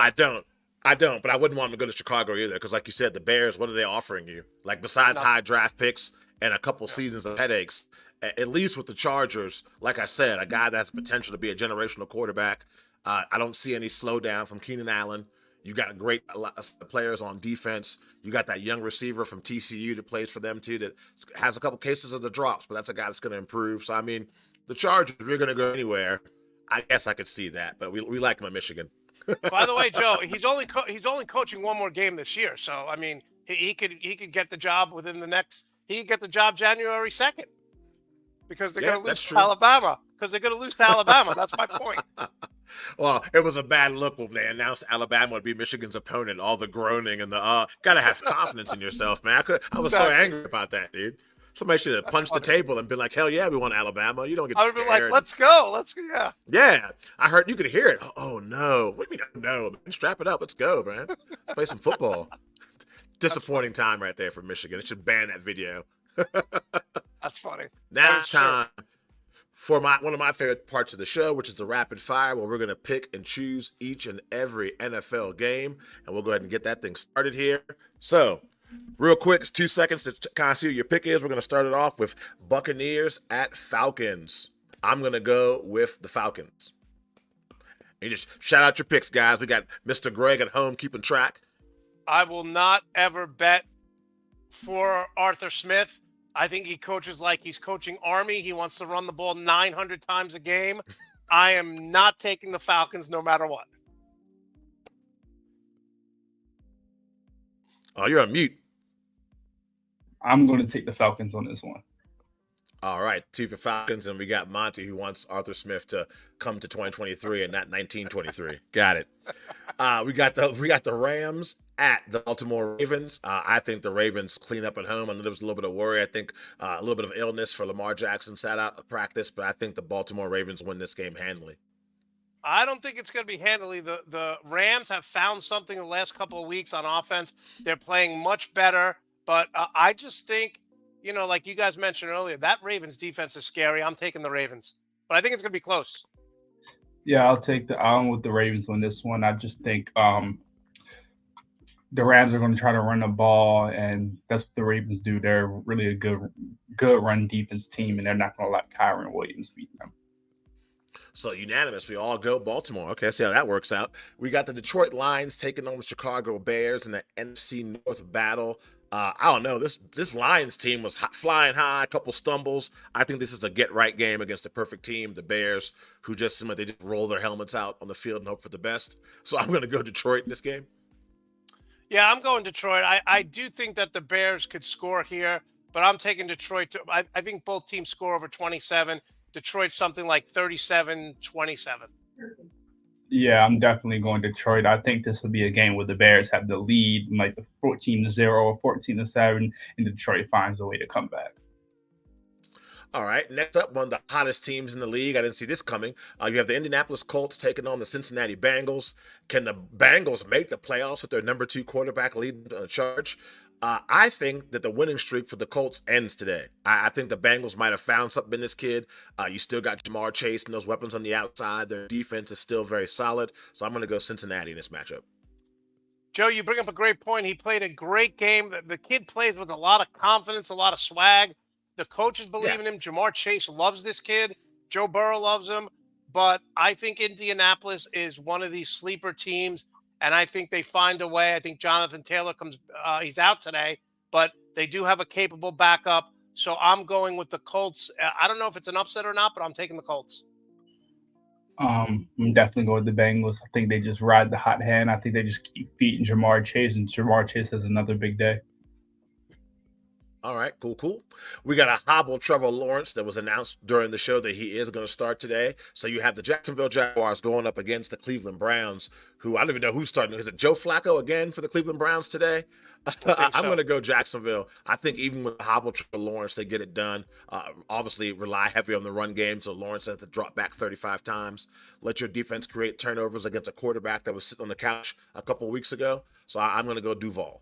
I don't, but I wouldn't want him to go to Chicago either, because like you said, the Bears, what are they offering you? Like, besides high draft picks and a couple seasons of headaches, at least with the Chargers, like I said, a guy that's potential to be a generational quarterback. I don't see any slowdown from Keenan Allen. You got great players on defense. You got that young receiver from TCU that plays for them too, that has a couple cases of the drops, but that's a guy that's going to improve. So, I mean, the Chargers, if you're going to go anywhere, I guess I could see that, but we like him in Michigan. By the way, Joe, he's only coaching one more game this year, so I mean, he could get the job within the next. He could get the job January 2nd, because they're going to lose to Alabama. Because they're going to lose to Alabama. That's my point. Well, it was a bad look when they announced Alabama would be Michigan's opponent. All the groaning and the gotta have confidence in yourself, man. I was so angry about that, dude. Somebody should have punched the table and been like, "Hell yeah, we want Alabama." You don't get. I would have been like, "Let's go, yeah." Yeah, I heard you could hear it. Oh no! What do you mean no? Man, strap it up. Let's go, man. Play some football. Disappointing time right there for Michigan. It should ban that video. That's funny. Now it's time for one of my favorite parts of the show, which is the rapid fire, where we're going to pick and choose each and every NFL game, and we'll go ahead and get that thing started here. So, real quick, it's 2 seconds to kind of see what your pick is. We're going to start it off with Buccaneers at Falcons. I'm going to go with the Falcons. And just shout out your picks, guys. We got Mr. Greg at home keeping track. I will not ever bet for Arthur Smith. I think he coaches like he's coaching Army. He wants to run the ball 900 times a game. I am not taking the Falcons no matter what. Oh, you're on mute. I'm going to take the Falcons on this one. All right, two for Falcons, and we got Monty, who wants Arthur Smith to come to 2023 and not 1923. Got it. We got the Rams at the Baltimore Ravens. I think the Ravens clean up at home. I know there was a little bit of worry. I think a little bit of illness for Lamar Jackson sat out of practice, but I think the Baltimore Ravens win this game handily. I don't think it's going to be handily. The Rams have found something the last couple of weeks on offense. They're playing much better, but I just think, you know, like you guys mentioned earlier, that Ravens defense is scary. I'm taking the Ravens, but I think it's going to be close. Yeah, I'll take with the Ravens on this one. I just think the Rams are going to try to run the ball, and that's what the Ravens do. They're really a good run defense team, and they're not going to let Kyron Williams beat them. So unanimous, we all go Baltimore. Okay, let's see how that works out. We got the Detroit Lions taking on the Chicago Bears in the NFC North battle. I don't know. This Lions team was flying high, a couple stumbles. I think this is a get-right game against a perfect team, the Bears, who just seem like they just roll their helmets out on the field and hope for the best. So I'm going to go Detroit in this game. Yeah, I'm going Detroit. I do think that the Bears could score here. but I'm taking Detroit. I think both teams score over 27. Detroit something like 37-27. Yeah, I'm definitely going Detroit. I think this will be a game where the Bears have the lead, like the 14-0 or 14-7, and Detroit finds a way to come back. All right, next up, one of the hottest teams in the league. I didn't see this coming. You have the Indianapolis Colts taking on the Cincinnati Bengals. Can the Bengals make the playoffs with their number 2 quarterback leading the charge? I think that the winning streak for the Colts ends today. I think the Bengals might have found something in this kid. You still got Jamar Chase and those weapons on the outside. Their defense is still very solid. So I'm going to go Cincinnati in this matchup. Joe, you bring up a great point. He played a great game. The kid plays with a lot of confidence, a lot of swag. The coaches believe in him. Jamar Chase loves this kid. Joe Burrow loves him. But I think Indianapolis is one of these sleeper teams, and I think they find a way. I think Jonathan Taylor he's out today, but they do have a capable backup. So I'm going with the Colts. I don't know if it's an upset or not, but I'm taking the Colts. I'm definitely going with the Bengals. I think they just ride the hot hand. I think they just keep beating Jamar Chase, and Jamar Chase has another big day. All right, cool. We got a hobble Trevor Lawrence that was announced during the show that he is going to start today. So you have the Jacksonville Jaguars going up against the Cleveland Browns, who I don't even know who's starting. Is it Joe Flacco again for the Cleveland Browns today? I'm going to go Jacksonville. I think even with hobble Trevor Lawrence, they get it done. Obviously, rely heavy on the run game, so Lawrence has to drop back 35 times. Let your defense create turnovers against a quarterback that was sitting on the couch a couple of weeks ago. So I'm going to go Duval.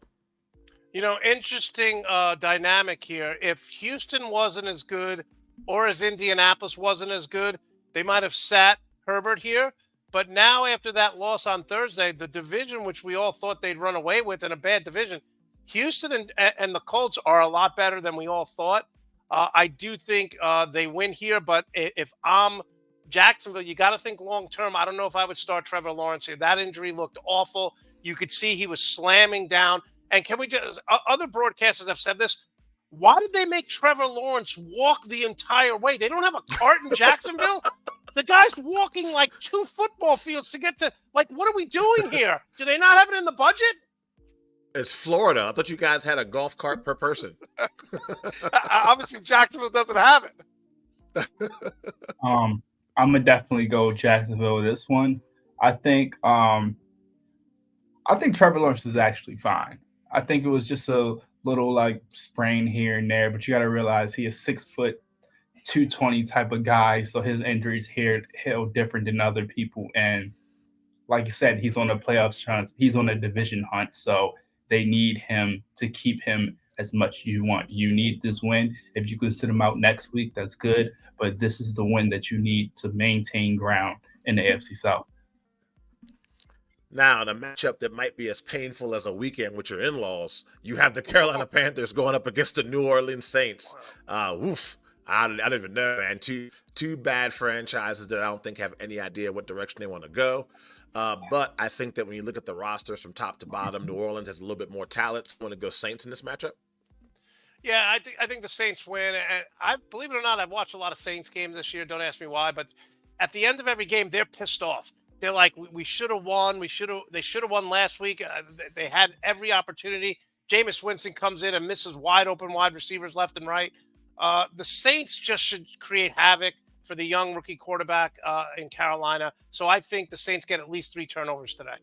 Interesting dynamic here. If Houston wasn't as good or as Indianapolis wasn't as good, they might have sat Herbert here. But now after that loss on Thursday, the division, which we all thought they'd run away with in a bad division, Houston and the Colts are a lot better than we all thought. I do think they win here, but if I'm Jacksonville, you got to think long-term. I don't know if I would start Trevor Lawrence here. That injury looked awful. You could see he was slamming down. And can we just, other broadcasters have said this, why did they make Trevor Lawrence walk the entire way? They don't have a cart in Jacksonville? The guy's walking like 2 football fields to get to, what are we doing here? Do they not have it in the budget? It's Florida. I thought you guys had a golf cart per person. Obviously, Jacksonville doesn't have it. I'm going to definitely go Jacksonville with this one. I think Trevor Lawrence is actually fine. I think it was just a little sprain here and there, but you got to realize he is 6 foot, 220 type of guy. So his injuries here held different than other people. And like you said, he's on a playoff chance. He's on a division hunt. So they need him to keep him as much as you want. You need this win. If you can sit him out next week, that's good. But this is the win that you need to maintain ground in the AFC South. Now, the matchup that might be as painful as a weekend with your in-laws, you have the Carolina Panthers going up against the New Orleans Saints. I don't even know, man. Two bad franchises that I don't think have any idea what direction they want to go. But I think that when you look at the rosters from top to bottom, New Orleans has a little bit more talent. I want to go Saints in this matchup. Yeah, I think the Saints win. And I believe it or not, I've watched a lot of Saints games this year. Don't ask me why, but at the end of every game, they're pissed off. They're like, we should have won. They should have won last week. They had every opportunity. Jameis Winston comes in and misses wide open wide receivers left and right. The Saints just should create havoc for the young rookie quarterback in Carolina. So I think the Saints get at least 3 turnovers today.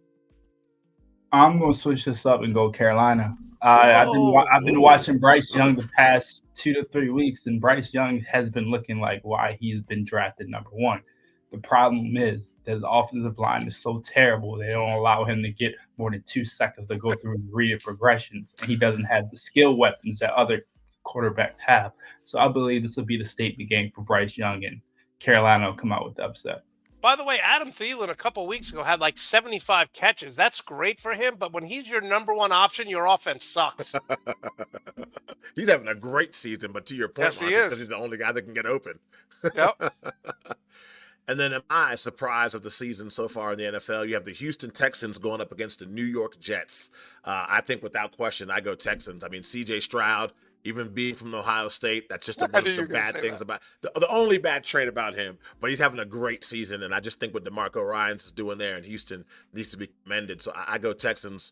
I'm going to switch this up and go Carolina. I've been watching Bryce Young the past 2 to 3 weeks, and Bryce Young has been looking like why he's been drafted number 1. The problem is that the offensive line is so terrible, they don't allow him to get more than 2 seconds to go through and read the progressions, and he doesn't have the skill weapons that other quarterbacks have. So I believe this will be the statement game for Bryce Young, and Carolina will come out with the upset. By the way, Adam Thielen a couple of weeks ago had 75 catches. That's great for him, but when he's your number 1 option, your offense sucks. He's having a great season, but to your point, yes, he is. Because he's the only guy that can get open. Yep. And then my surprise of the season so far in the NFL, you have the Houston Texans going up against the New York Jets. I think without question, I go Texans. I mean, C.J. Stroud, even being from Ohio State, that's just one of the bad things about the only bad trait about him. But he's having a great season, and I just think what DeMarco Ryans is doing there in Houston needs to be commended. So I go Texans.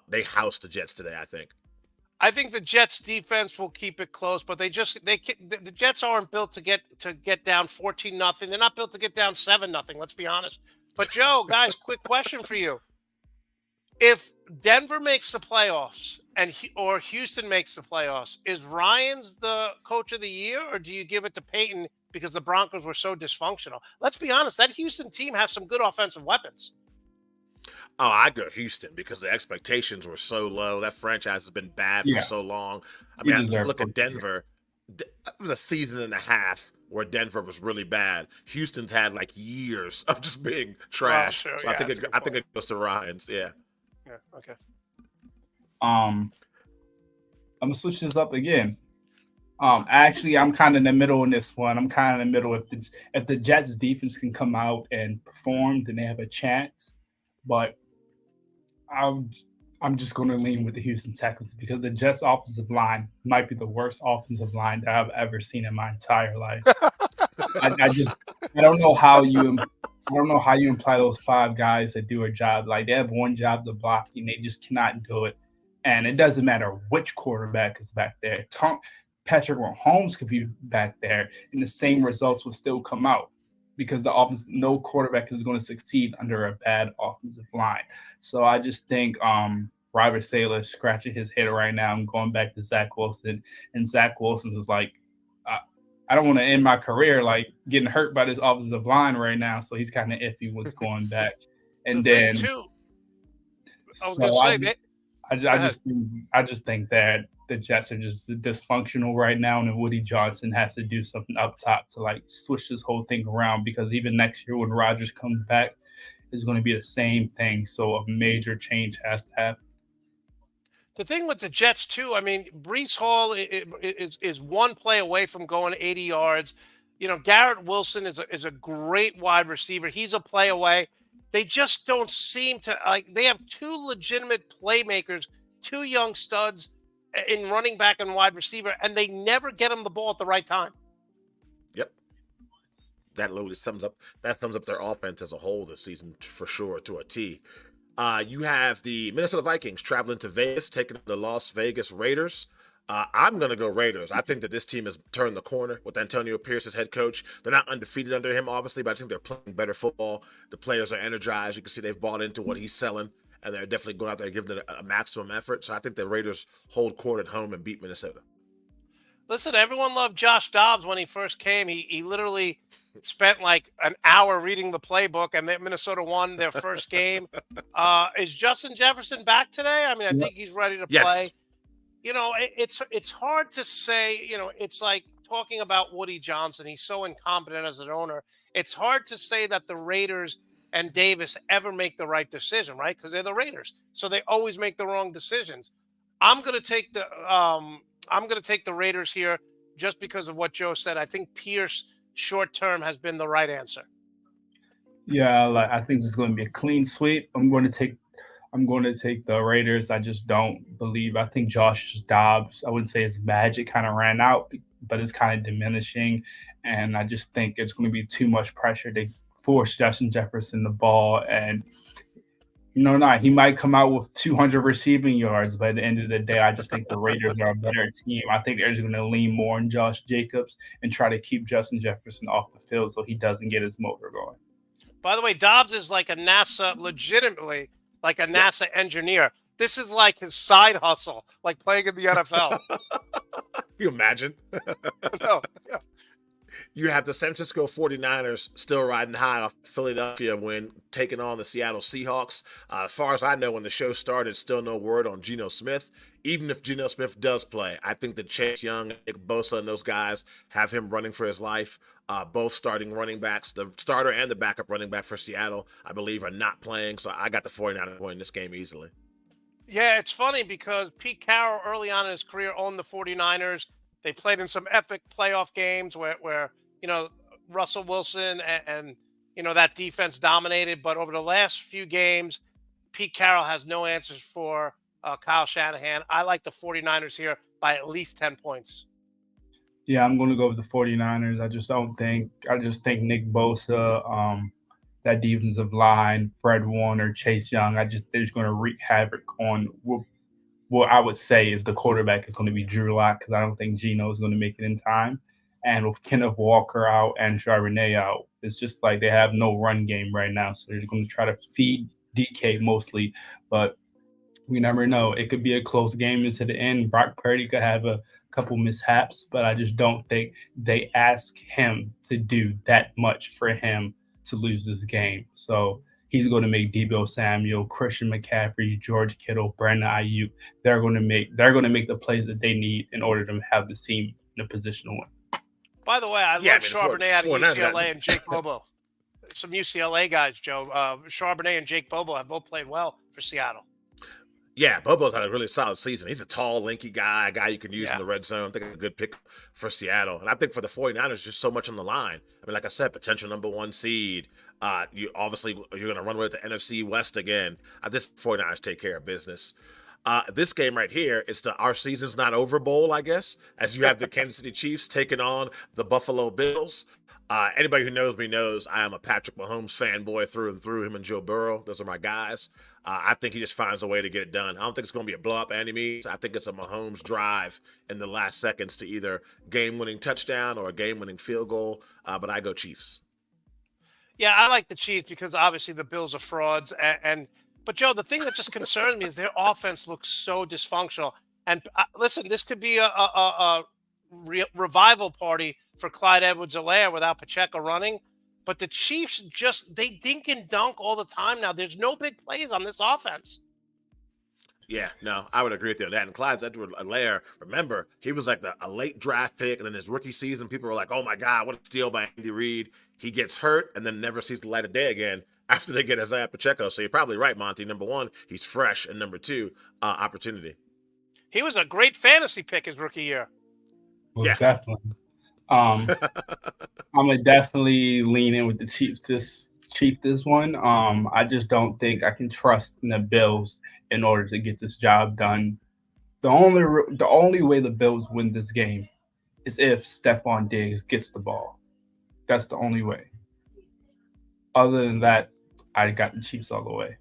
They house the Jets today, I think. I think the Jets defense will keep it close, but the Jets aren't built to get down 14-0. They're not built to get down 7-0. Let's be honest. But Joe, guys, quick question for you: if Denver makes the playoffs or Houston makes the playoffs, is Ryans the coach of the year, or do you give it to Peyton because the Broncos were so dysfunctional? Let's be honest, that Houston team has some good offensive weapons. Oh, I go Houston because the expectations were so low. That franchise has been bad for so long. I mean, I look at Denver. It was a season and a half where Denver was really bad. Houston's had like years of just being trash. Sure. So I think it goes to Ryans. Yeah. Yeah. Okay. I'm gonna switch this up again. Actually, I'm kind of in the middle in this one. I'm kind of in the middle. If the Jets defense can come out and perform, then they have a chance. But I'm just going to lean with the Houston Texans because the Jets offensive line might be the worst offensive line that I've ever seen in my entire life. I don't know how you imply those 5 guys that do a job. Like, they have one job to block and they just cannot do it. And it doesn't matter which quarterback is back there. Patrick Mahomes could be back there and the same results will still come out because no quarterback is going to succeed under a bad offensive line. So I just think Robert Saleh is scratching his head right now. I'm going back to Zach Wilson, and Zach Wilson is like, I don't want to end my career like getting hurt by this offensive line right now. So he's kind of iffy what's going back. And then I just think that the Jets are just dysfunctional right now, and Woody Johnson has to do something up top to like switch this whole thing around because even next year when Rodgers comes back, it's going to be the same thing. So a major change has to happen. The thing with the Jets too, I mean, Breece Hall is one play away from going 80 yards. You know, Garrett Wilson is a great wide receiver. He's a play away. They just don't seem to they have 2 legitimate playmakers, 2 young studs in running back and wide receiver, and they never get them the ball at the right time. Yep. That literally sums up their offense as a whole this season for sure to a T. You have the Minnesota Vikings traveling to Vegas, taking the Las Vegas Raiders. I'm going to go Raiders. I think that this team has turned the corner with Antonio Pierce as head coach. They're not undefeated under him, obviously, but I think they're playing better football. The players are energized. You can see they've bought into what he's selling, and they're definitely going out there and giving it a maximum effort. So I think the Raiders hold court at home and beat Minnesota. Listen, everyone loved Josh Dobbs when he first came. He literally spent like an hour reading the playbook, and Minnesota won their first game. Is Justin Jefferson back today? I mean, I think he's ready to play. You know, it's hard to say. You know, it's like talking about Woody Johnson. He's so incompetent as an owner. It's hard to say that the Raiders and Davis ever make the right decision, right? Because they're the Raiders, so they always make the wrong decisions. I'm going to take the Raiders here just because of what Joe said. I think Pierce short term has been the right answer. Yeah, I think it's going to be a clean sweep. I'm going to take the Raiders. I just don't believe. I think Josh Dobbs, I wouldn't say his magic kind of ran out, but it's kind of diminishing. And I just think it's going to be too much pressure to force Justin Jefferson the ball. And, he might come out with 200 receiving yards, but at the end of the day, I just think the Raiders are a better team. I think they're just going to lean more on Josh Jacobs and try to keep Justin Jefferson off the field so he doesn't get his motor going. By the way, Dobbs is like legitimately like a NASA engineer. This is like his side hustle, like playing in the NFL. Can you imagine? No. Yeah. You have the San Francisco 49ers still riding high off Philadelphia win, taking on the Seattle Seahawks. As far as I know, when the show started, still no word on Geno Smith. Even if Geno Smith does play, I think that Chase Young, Nick Bosa, and those guys have him running for his life. Both starting running backs, the starter and the backup running back for Seattle, I believe, are not playing. So I got the 49ers winning this game easily. Yeah, it's funny because Pete Carroll early on in his career owned the 49ers. They played in some epic playoff games where Russell Wilson and that defense dominated. But over the last few games, Pete Carroll has no answers for Kyle Shanahan. I like the 49ers here by at least 10 points. Yeah, I'm going to go with the 49ers. I just think Nick Bosa, that defensive line, Fred Warner, Chase Young, they're just going to wreak havoc on what I would say is the quarterback is going to be Drew Lock, because I don't think Geno is going to make it in time. And with Kenneth Walker out and Charbonnet out, it's just like they have no run game right now. So they're going to try to feed DK mostly, but we never know. It could be a close game into the end. Brock Purdy could have a couple mishaps, but I just don't think they ask him to do that much for him to lose this game. So he's going to make Deebo Samuel, Christian McCaffrey, George Kittle, Brandon Ayuk. They're going to make the plays that they need in order to have this team in a position to win. By the way, I love Charbonnet out of UCLA and Jake Bobo. Some UCLA guys, Joe. Charbonnet and Jake Bobo have both played well for Seattle. Yeah, Bobo's had a really solid season. He's a tall, lanky guy, a guy you can use in the red zone. I think it's a good pick for Seattle. And I think for the 49ers, just so much on the line. I mean, like I said, potential number 1 seed. You're going to run with the NFC West again. This 49ers take care of business. This game right here is the Our Season's Not Over Bowl, I guess, as you have the Kansas City Chiefs taking on the Buffalo Bills. Anybody who knows me knows I am a Patrick Mahomes fanboy through and through. Him and Joe Burrow, those are my guys. I think he just finds a way to get it done. I don't think it's going to be a blow-up by any means. I think it's a Mahomes drive in the last seconds to either game-winning touchdown or a game-winning field goal, but I go Chiefs. Yeah, I like the Chiefs because obviously the Bills are frauds. But, Joe, the thing that just concerns me is their offense looks so dysfunctional. And listen, this could be a revival party for Clyde Edwards-Helaire without Pacheco running. But the Chiefs they dink and dunk all the time now. There's no big plays on this offense. Yeah, no, I would agree with you on that. And Clyde Edwards-Helaire, remember, he was like a late draft pick, and then his rookie season, people were like, oh my God, what a steal by Andy Reid. He gets hurt and then never sees the light of day again after they get Isaiah Pacheco. So you're probably right, Monty. Number 1, he's fresh, and number 2, opportunity. He was a great fantasy pick his rookie year. Well, yeah, definitely. I'm gonna definitely lean in with the Chiefs this one. I just don't think I can trust in the Bills in order to get this job done. The only way the Bills win this game is if Stephon Diggs gets the ball. That's the only way. Other than that, I got the Chiefs all the way.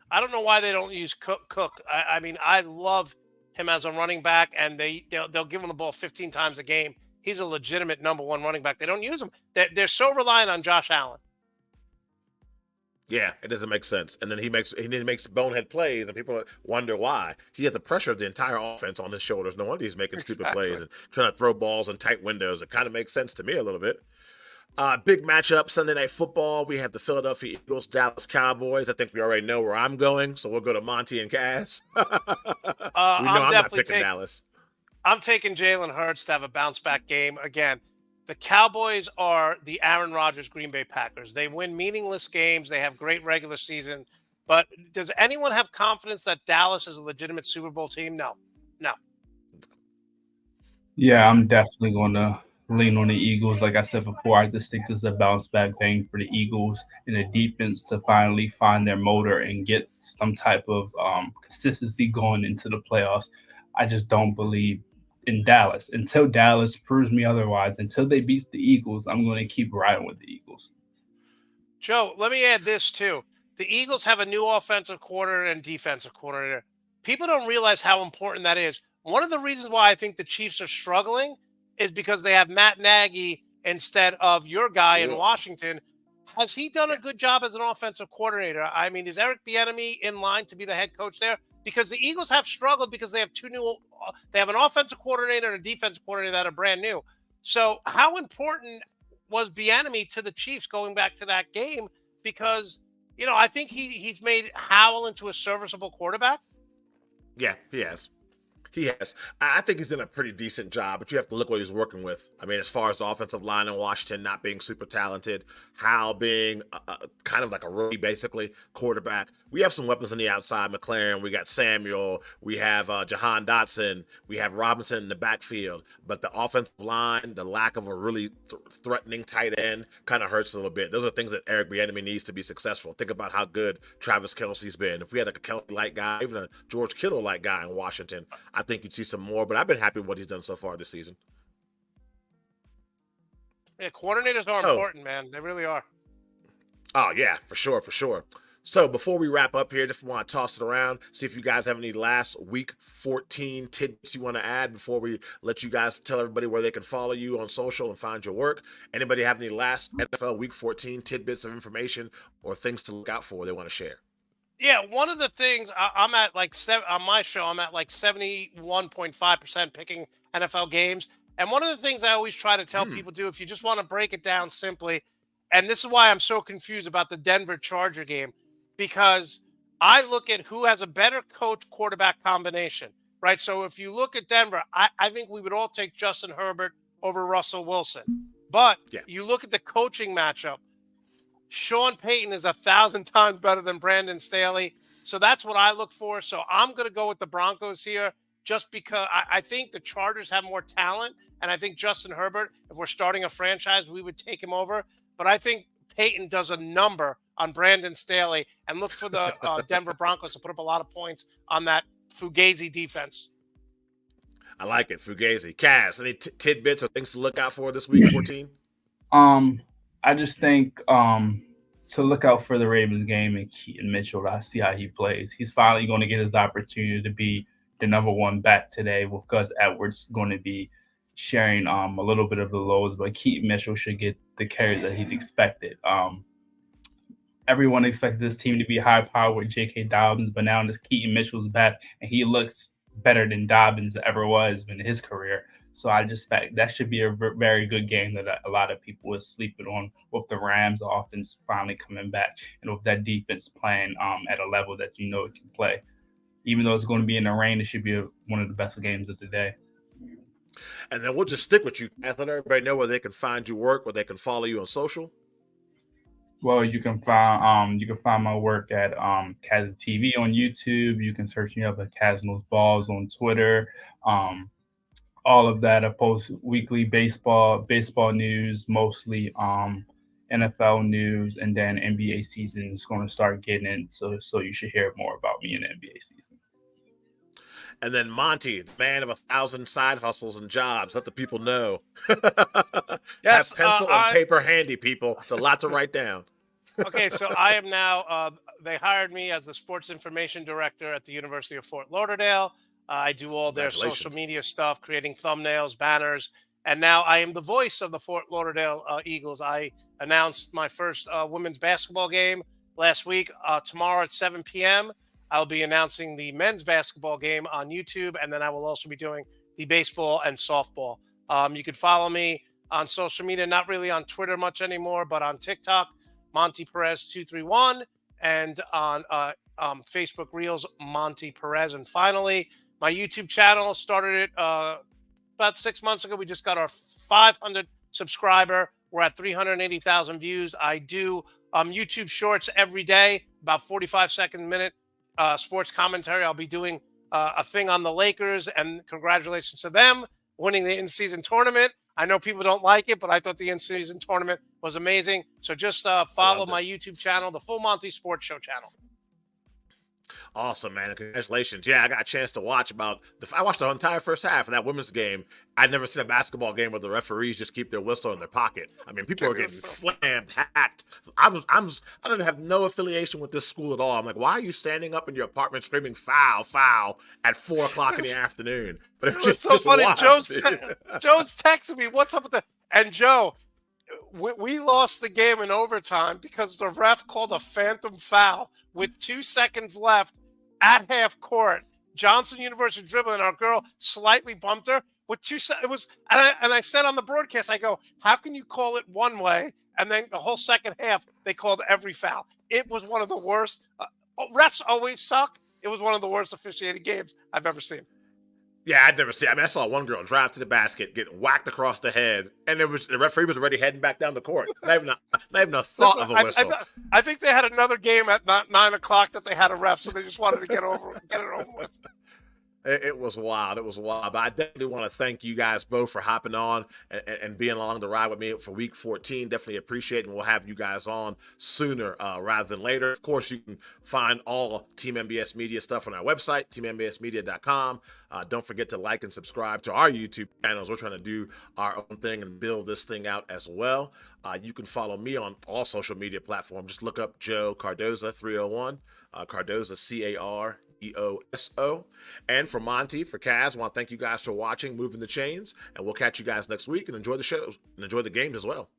I don't know why they don't use Cook. I mean, I love him as a running back, and they'll give him the ball 15 times a game. He's a legitimate number 1 running back. They don't use him. They're so reliant on Josh Allen. Yeah, it doesn't make sense. And then he makes bonehead plays, and people wonder why. He had the pressure of the entire offense on his shoulders. No wonder he's making stupid plays and trying to throw balls in tight windows. It kind of makes sense to me a little bit. Big matchup, Sunday Night Football. We have the Philadelphia Eagles, Dallas Cowboys. I think we already know where I'm going, so we'll go to Monty and Cass. I'm not picking Dallas. I'm taking Jalen Hurts to have a bounce-back game. Again, the Cowboys are the Aaron Rodgers Green Bay Packers. They win meaningless games. They have great regular season. But does anyone have confidence that Dallas is a legitimate Super Bowl team? No. Yeah, I'm definitely going to lean on the Eagles. Like I said before, I just think this is a bounce-back game for the Eagles and the defense to finally find their motor and get some type of consistency going into the playoffs. I just don't believe in Dallas. Until Dallas proves me otherwise, until they beat the Eagles, I'm going to keep riding with the Eagles. Joe, let me add this too. The Eagles have a new offensive coordinator and defensive coordinator. People don't realize how important that is. One of the reasons why I think the Chiefs are struggling is because they have Matt Nagy instead of your guy in Washington. Has he done a good job as an offensive coordinator? I mean, is Eric Bieniemy in line to be the head coach there? Because the Eagles have struggled because they have they have an offensive coordinator and a defensive coordinator that are brand new. So how important was Bieniemy to the Chiefs going back to that game? Because, I think he's made Howell into a serviceable quarterback. Yeah, he has. He has. I think he's done a pretty decent job, but you have to look what he's working with. I mean, as far as the offensive line in Washington not being super talented, Howell being kind of like a rookie, basically, quarterback. We have some weapons on the outside. McLaren, we got Samuel, we have Jahan Dotson, we have Robinson in the backfield. But the offensive line, the lack of a really threatening tight end kind of hurts a little bit. Those are things that Eric Bieniemy needs to be successful. Think about how good Travis Kelce's been. If we had like a Kelce-like guy, even a George Kittle-like guy in Washington, I think you'd see some more, but I've been happy with what he's done so far this season. Yeah, coordinators are important, man. They really are. Oh, yeah, for sure. So before we wrap up here, just want to toss it around, see if you guys have any last week 14 tidbits you want to add before we let you guys tell everybody where they can follow you on social and find your work. Anybody have any last NFL week 14 tidbits of information or things to look out for they want to share? Yeah, one of the things I'm at like on my show, I'm at like 71.5% picking NFL games. And one of the things I always try to tell people do, if you just want to break it down simply, and this is why I'm so confused about the Denver Charger game, because I look at who has a better coach quarterback combination, right? So if you look at Denver, I think we would all take Justin Herbert over Russell Wilson. But you look at the coaching matchup, Sean Payton is 1,000 times better than Brandon Staley. So that's what I look for. So I'm going to go with the Broncos here just because I think the Chargers have more talent. And I think Justin Herbert, if we're starting a franchise, we would take him over. But I think Payton does a number on Brandon Staley, and look for the Denver Broncos to put up a lot of points on that Fugazi defense. I like it, Fugazi. Kaz, any tidbits or things to look out for this week 14? I just think to look out for the Ravens game and Keaton Mitchell to see how he plays. He's finally going to get his opportunity to be the number one back today, with Gus Edwards going to be sharing a little bit of the loads, but Keaton Mitchell should get the carry that he's expected. Everyone expected this team to be high power with J.K. Dobbins, but now Keaton Mitchell's back, and he looks better than Dobbins ever was in his career. So I just think that should be a very good game that a lot of people are sleeping on, with the Rams offense finally coming back and with that defense playing at a level that you know it can play. Even though it's going to be in the rain, it should be one of the best games of the day. And then we'll just stick with you, Kath. Let everybody know where they can find your work, where they can follow you on social. Well, you can find my work at Kaz TV on YouTube. You can search me up at Kaz Knows Balls on Twitter. All of that. I post weekly baseball news, mostly NFL news, and then NBA season is going to start getting in. So you should hear more about me in the NBA season. And then Monty, the man of 1,000 side hustles and jobs. Let the people know. Yes, have pencil and paper handy, people. It's a lot to write down. Okay, so I am now, they hired me as the sports information director at the University of Fort Lauderdale. I do all their social media stuff, creating thumbnails, banners, and now I am the voice of the Fort Lauderdale Eagles. I announced my first women's basketball game last week. Tomorrow at 7 p.m., I'll be announcing the men's basketball game on YouTube, and then I will also be doing the baseball and softball. You can follow me on social media, not really on Twitter much anymore, but on TikTok, Monter Perez 231, and on Facebook Reels, Monter Perez. And finally, my YouTube channel started it about 6 months ago. We just got our 500 subscriber. We're at 380,000 views. I do YouTube shorts every day, about 45-second minute sports commentary. I'll be doing a thing on the Lakers, and congratulations to them winning the in-season tournament. I know people don't like it, but I thought the in-season tournament was amazing. So just follow my YouTube channel, the Full Monty Sports Show channel. Awesome, man. Congratulations. Yeah, I got a chance to watch I watched the entire first half of that women's game. I'd never seen a basketball game where the referees just keep their whistle in their pocket. I mean, people are getting slammed, hacked. I don't have no affiliation with this school at all. I'm like, why are you standing up in your apartment screaming foul, foul at 4:00 in the afternoon? But it was just so funny. Joe's Joe's texting me, what's up with that? And Joe, we lost the game in overtime because the ref called a phantom foul with 2 seconds left at half court. Johnson University dribbling. Our girl slightly bumped her with 2 seconds. It was, and I said on the broadcast, I go, how can you call it one way and then the whole second half they called every foul? It was one of the worst. Refs always suck. It was one of the worst officiated games I've ever seen. Yeah, I'd never seen. I saw one girl drive to the basket, get whacked across the head, and the referee was already heading back down the court. Not even a thought of a whistle. I think they had another game at 9 o'clock that they had a ref, so they just wanted to get it over with. It was wild. It was wild. But I definitely want to thank you guys both for hopping on and being along the ride with me for week 14. Definitely appreciate it. And we'll have you guys on sooner rather than later. Of course, you can find all Team NBS Media stuff on our website, teammbsmedia.com. Don't forget to like and subscribe to our YouTube channels. We're trying to do our own thing and build this thing out as well. You can follow me on all social media platforms. Just look up Joe Cardoso 301. Cardoso, Cardoso. And for Monty, for Kaz, I want to thank you guys for watching Moving the Chains, and we'll catch you guys next week and enjoy the shows and enjoy the games as well.